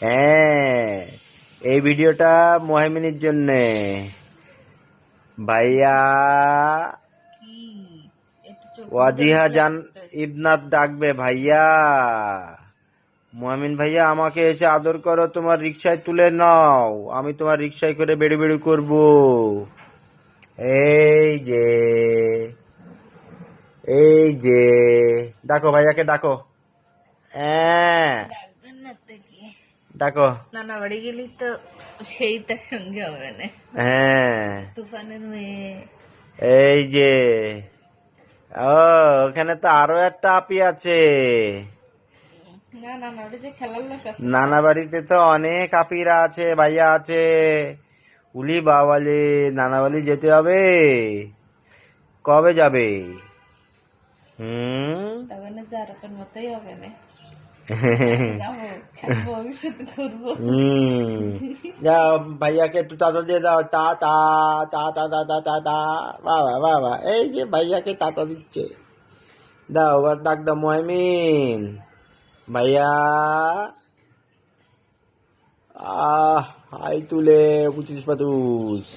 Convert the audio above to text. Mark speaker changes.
Speaker 1: হ্যাঁ, এই ভিডিওটা মোহাইমিনের জন্য। ভাইয়া
Speaker 2: কি একটু চোখ মুজা
Speaker 1: ওয়াজিহা
Speaker 2: মুজা
Speaker 1: জান
Speaker 2: লাগতেছে।
Speaker 1: ইবনাত ডাকবে ভাইয়া। মুআমিন ভাইয়া আমাকে এসে আদর করো, তোমার রিকশায় তুলে নাও, আমি তোমার রিকশায় করে বেড়ু বেড়ু করবো। এই যে, এই যে, ডাকো ভাইয়াকে ডাকো। হ্যাঁ,
Speaker 2: ডাকবেন না তো কি,
Speaker 1: ডাকো।
Speaker 2: নানা বাড়ি গেলি তো সেই তার সঙ্গে হবে না।
Speaker 1: হ্যাঁ,
Speaker 2: তুফানের মেয়ে।
Speaker 1: এই যে, ও ওখানে তো আরো একটা আপি আছে।
Speaker 2: না নানা বাড়ি যে খেলার লোক আছে না।
Speaker 1: নানা বাড়িতে তো অনেক আপিরা আছে, ভাইয়া আছে। উলি বাবালে, নানা বাড়ি যেতে হবে। কবে যাবে? হুম।
Speaker 2: তখন যারকের মতোই হবে না। যাবো, খেলবো, ভবিষ্যৎ করবো।
Speaker 1: যাও ভাইয়াকে একটু টাটা দিয়ে দাও। টা টা টা টা টা টা টা টা। বাবা বাবা, এই যে ভাইয়াকে টাটা দিচ্ছে। দাও, আবার ডাক দাও মুয়ামিন ভাইয়া। হাই তুলে 25 পাতুস।